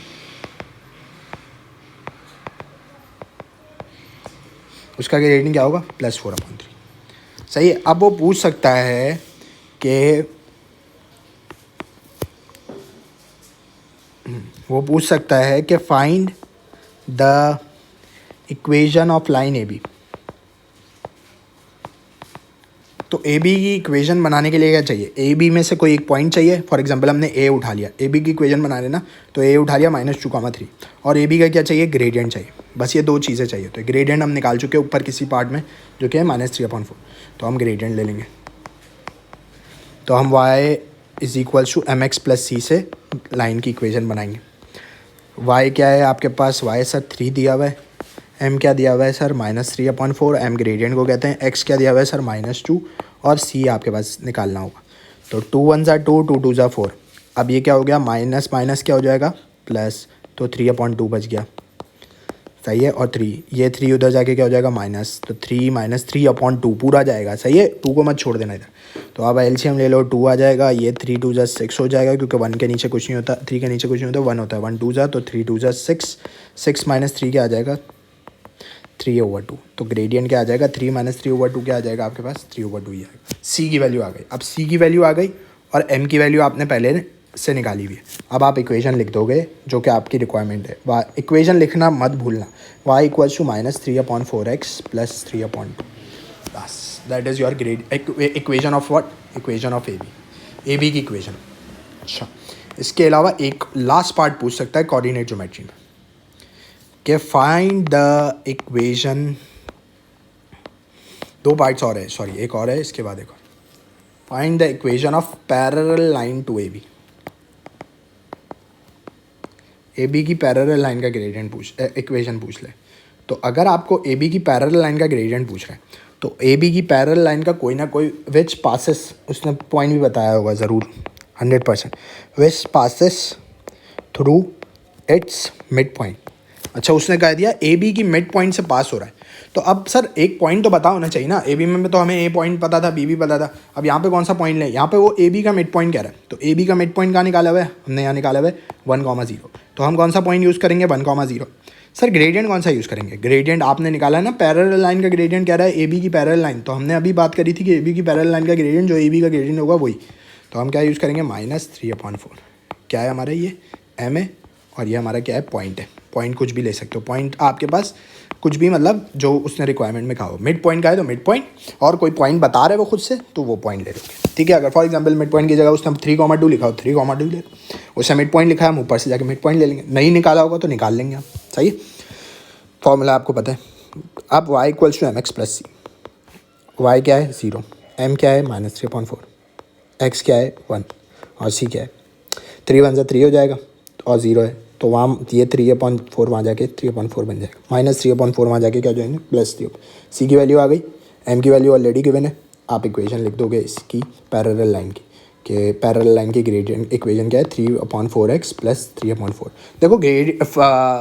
उसका ग्रेडियंट क्या होगा, +4/3। सही है। अब वो पूछ सकता है कि find the equation of line A B. तो ए बी की इक्वेशन बनाने के लिए क्या चाहिए, ए बी में से कोई एक पॉइंट चाहिए। फॉर एग्जांपल हमने ए उठा लिया, ए बी की इक्वेशन बना लेना, तो ए उठा लिया -2,3, और ए बी का क्या चाहिए, ग्रेडियंट चाहिए। बस ये दो चीज़ें चाहिए। तो ग्रेडियंट हम निकाल चुके हैं ऊपर किसी पार्ट में, जो कि है -3/4। तो हम ग्रेडियंट ले लेंगे, तो हम y = mx + c से लाइन की इक्वेशन बनाएंगे। y क्या है आपके पास, y सर 3 दिया हुआ है, m क्या दिया हुआ है सर -3/4, m ग्रेडियंट को कहते हैं, x क्या दिया हुआ है सर -2, और c आपके पास निकालना होगा। तो 2 × 1 = 2, 2 × 2 = 4। अब ये क्या हो गया, माइनस माइनस क्या हो जाएगा, प्लस, तो 3/2 बच गया। सही है। और 3, ये 3 उधर जाके क्या हो जाएगा, माइनस, तो 3 - 3/2 पूरा जाएगा। सही है, 2 को मत छोड़ देना इधर। तो अब एलसीएम ले लो, 2 आ जाएगा, ये 3 × 2 = 6 हो जाएगा, क्योंकि 1 के नीचे कुछ नहीं होता, 3 के नीचे कुछ नहीं होता, 1 होता है। 1 2 जा, तो 3 2 = 6, 6 - 3 क्या आ जाएगा, 3/2। तो ग्रेडियंट क्या आ जाएगा, 3 - 3/2 क्या आ जाएगा आपके पास, 3/2 ही आएगा। सी की वैल्यू आ गई। अब सी की वैल्यू आ गई और एम की वैल्यू आपने पहले से निकाली हुई है। अब आप इक्वेशन लिख दोगे जो कि आपकी रिक्वायरमेंट है। इक्वेशन लिखना मत भूलना, y = -3/4x + 3/2। बस that is your grade equation of what, equation of A B की इक्वेशन। अच्छा, इसके अलावा एक लास्ट पार्ट पूछ सकता है कोऑर्डिनेट ज्योमेट्री में, कि फाइंड द इक्वेशन। 2 पार्ट्स और है, सॉरी एक और है, इसके बाद एक और। Find the equation of parallel line to A B. A B की पैरेलल लाइन का ग्रेडियंट इक्वेशन पूछ ले। तो अगर आपको ए बी की पैरेलल लाइन का ग्रेडियंट पूछ रहा है, तो ए बी की पैरेलल लाइन का कोई ना कोई विच पासेस, उसने पॉइंट भी बताया होगा ज़रूर 100%, विच passes through it's mid point. अच्छा, उसने कह दिया ए बी की मिड पॉइंट से पास हो रहा है। तो अब सर एक पॉइंट तो पता होना चाहिए ना, ए बी में तो हमें ए पॉइंट पता था, बी भी पता था। अब यहाँ पे कौन सा पॉइंट लें, यहाँ पे वो ए बी का मिड पॉइंट कह रहा है। तो ए बी का मिड पॉइंट कहाँ निकाला हुआ है, हमने यहाँ निकाला हुआ है 1,0। तो हम कौन सा पॉइंट यूज़ करेंगे, 1,0। सर ग्रेडियंट कौन सा यूज़ करेंगे, ग्रेडियंट आपने निकाला है ना, पैरेलल लाइन का ग्रेडियंट कह रहा है ए बी की पैरेलल लाइन। तो हमने अभी बात करी थी कि ए बी की पैरेलल लाइन का ग्रेडियंट जो ए बी का ग्रेडियंट होगा वही। तो हम क्या यूज़ करेंगे, -3/4। क्या है हमारा, ये एम है, और ये हमारा क्या है, पॉइंट है। पॉइंट कुछ भी ले सकते हो, पॉइंट आपके पास कुछ भी, मतलब जो उसने रिक्वायरमेंट में कहा हो। मिड पॉइंट का है तो मिड पॉइंट, और कोई पॉइंट बता रहे वो खुद से, तो वो पॉइंट ले लोगे। ठीक है। अगर फॉर एग्जांपल मिड पॉइंट की जगह उसने 3,2 लिखा हो, 3,2 ले लो। उससे मिड पॉइंट लिखा है, हम ऊपर से जाके मिड पॉइंट ले लेंगे। नहीं निकाला होगा तो निकाल लेंगे हम। सही, फॉर्मूला आपको पता है। अब y = mx + c। y क्या है, 0, m क्या है -3/4, x क्या है 1, और c क्या है 3 × 1 = 3 हो जाएगा, और 0 है। तो वहाँ ये 3/4 वहाँ जाके 3/4 बन जाएगा, -3/4 वहाँ जाके क्या हो जाएंगे, +3। सी की वैल्यू आ गई, एम की वैल्यू ऑलरेडी गिवन है। आप इक्वेशन लिख दोगे इसकी पैरेलल लाइन की, कि पैरेलल लाइन की ग्रेडियंट इक्वेशन क्या है, 3/4x + 3/4। देखो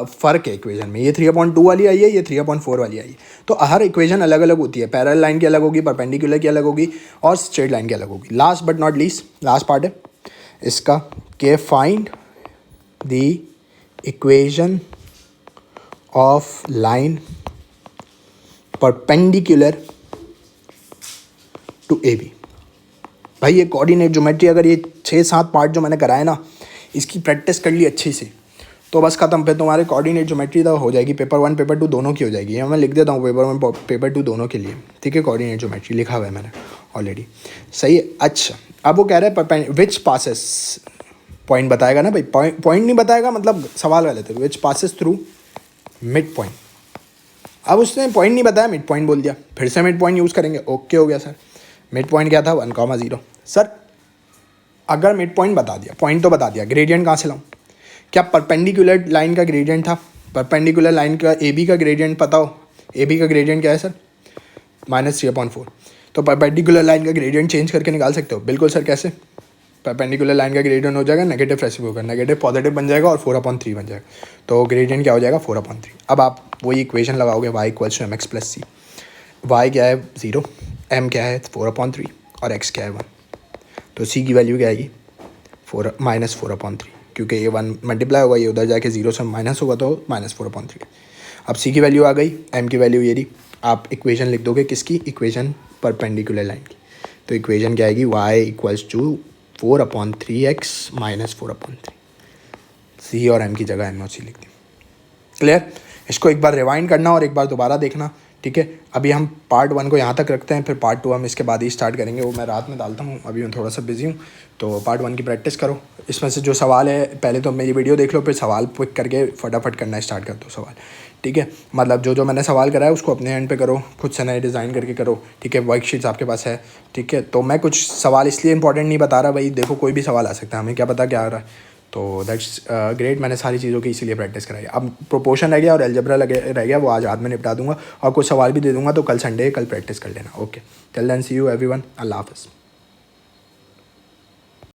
फ़र्क है इक्वेशन में, ये 3/2 वाली आई है, ये 3/4 वाली आई है। तो हर इक्वेशन अलग अलग होती है, पैरेलल लाइन की अलग होगी, परपेंडिकुलर की अलग होगी, और स्ट्रेट लाइन की अलग होगी। Last but not least, last part है इसका, कि find the equation of line perpendicular to A B. भाई ये कोऑर्डिनेट ज्योमेट्री, अगर ये 6-7 पार्ट जो मैंने कराए ना, इसकी प्रैक्टिस कर ली अच्छे से, तो बस खत्म, फिर तुम्हारे कोऑर्डिनेट ज्योमेट्री तो हो जाएगी, पेपर 1 पेपर 2 दोनों की हो जाएगी। यहाँ मैं लिख देता हूँ पेपर 1 पेपर 2 दोनों के लिए, ठीक है। कोऑर्डिनेट ज्योमेट्री लिखा हुआ है मैंने ऑलरेडी, सही है। अच्छा, अब वो कह रहा है विच पासेस, पॉइंट बताएगा ना भाई, पॉइंट नहीं बताएगा मतलब सवाल गलत है। विच पासेस थ्रू मिड पॉइंट, अब उसने पॉइंट नहीं बताया, मिड पॉइंट बोल दिया, फिर से मिड पॉइंट यूज़ करेंगे। ओके हो गया सर। मिड पॉइंट क्या था 1,0 सर। अगर मिड पॉइंट बता दिया, पॉइंट तो बता दिया, ग्रेडियंट कहाँ से लाऊं? क्या परपेंडिकुलर लाइन का ग्रेडियंट था? परपेंडिकुलर लाइन का ए बी का ग्रेडियंट पता हो? ए बी का ग्रेडियंट क्या है सर? -3/4। तो परपेंडिकुलर लाइन का ग्रेडियंट चेंज करके निकाल सकते हो? बिल्कुल सर। कैसे? परपेंडिकुलर लाइन का ग्रेडियंट हो जाएगा नेगेटिव रेसिप्रोकल, नेगेटिव पॉजिटिव बन जाएगा और 4/3 बन जाएगा, तो ग्रेडियंट क्या हो जाएगा 4/3। अब आप वही इक्वेशन लगाओगे, y = mx + c। y क्या है 0, m क्या है 4/3 और x क्या है 1। तो c की वैल्यू क्या आएगी -4/3, क्योंकि ये 1 मल्टीप्लाई होगा, ये उधर जाके 0 से माइनस होगा तो -4/3। अब c की वैल्यू आ गई, m की वैल्यू ये रही। आप इक्वेशन लिख दोगे किसकी? इक्वेशन परपेंडिकुलर लाइन की। तो इक्वेशन क्या आएगी? y = 4/3x - 4/3। c और m की जगह m और c लिख दी। क्लियर? इसको एक बार रिवाइंड करना और एक बार दोबारा देखना, ठीक है। अभी हम पार्ट 1 को यहाँ तक रखते हैं, फिर पार्ट 2 हम इसके बाद ही स्टार्ट करेंगे। वो मैं रात में डालता हूँ, अभी मैं थोड़ा सा बिजी हूँ। तो पार्ट 1 की प्रैक्टिस करो। इसमें से जो सवाल है पहले तो मेरी वीडियो देख लो, फिर सवाल पिक करके फटाफट करना स्टार्ट कर दो सवाल, ठीक है। मतलब जो मैंने सवाल करा है उसको अपने एंड पे करो, खुद से नए डिज़ाइन करके करो, ठीक है। वर्कशीट्स आपके पास है, ठीक है। तो मैं कुछ सवाल इसलिए इंपॉर्टेंट नहीं बता रहा भाई, देखो कोई भी सवाल आ सकता है, हमें क्या पता क्या आ रहा है। तो दैट्स ग्रेट, मैंने सारी चीज़ों की इसीलिए प्रैक्टिस कराई। अब प्रोपोर्शन रह गया और अलजेब्रा रह गया, वो आज रात में निपटा दूंगा और कुछ सवाल भी दे दूंगा। तो कल संडे, कल प्रैक्टिस कर लेना। Okay, till then see you everyone, अल्लाह हाफ़िज़।